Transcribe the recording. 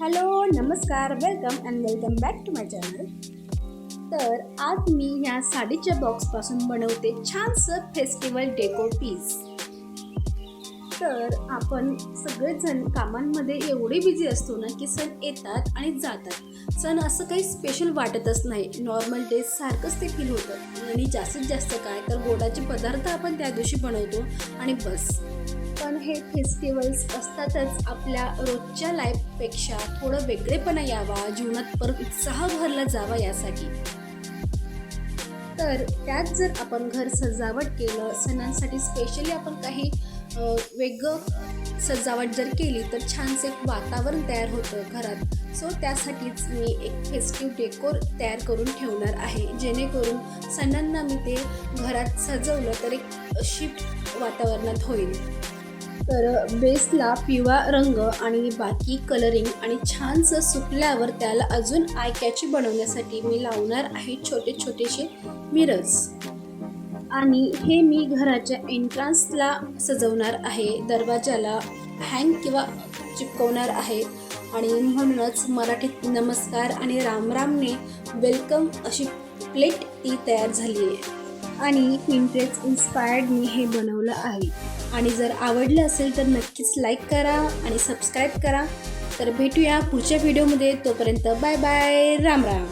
Hello नमस्कार welcome back to my channel. तर आज मी ह्या साडीच्या बॉक्सपासून बनवते छानसं फेस्टिवल डेकोर पीस। तर आपण सगळेजण कामांमध्ये एवढे बिझी असतो ना की सण येतात आणि जातात। सण असं काही स्पेशल वाटतच नाही, नॉर्मल डेज सारखंच ते फील होतं आणि जास्तीत जास्त काय तर गोडाचे पदार्थ आपण त्या दिवशी बनवतो आणि बस। पण हे फेस्टिवल्स असतातच आपल्या रोजच्या लाईफपेक्षा थोडं वेगळेपणा यावा, जीवनात परत उत्साह भरला जावा यासाठी। तर त्यात जर आपण घर सजावट केलं, सणांसाठी स्पेशली आपण काही वेगळं सजावट जर केली तर छानसे एक वातावरण तयार होतं घरात। सो त्यासाठीच मी एक फेस्टिव्ह डेकोर तयार करून ठेवणार आहे, जेणेकरून सणांना मी ते घरात सजवलं तर एक अशी वातावरणात होईल। तर बेसला पिवळा रंग आणि बाकी कलरिंग आणि छानसं सुकल्यावर त्याला अजून आय कॅची बनवण्यासाठी मी लावणार आहे छोटे छोटेसे मिरर्स। आणि हे मी घराच्या एंट्रन्सला सजवणार आहे, दरवाजाला हँग किंवा चिपकवणार आहे। आणि म्हणूनच मराठीत नमस्कार आणि रामरामने वेलकम अशी प्लेट ती तयार झाली आहे आणि पिंटरेस्ट इन्स्पायर्ड मी हे बनवलं आहे। आणि जर आवडलं असेल तर नक्कीच लाईक करा आणि सबस्क्राईब करा। तर भेटूया पुढच्या व्हिडिओमध्ये, तोपर्यंत बाय बाय, राम राम।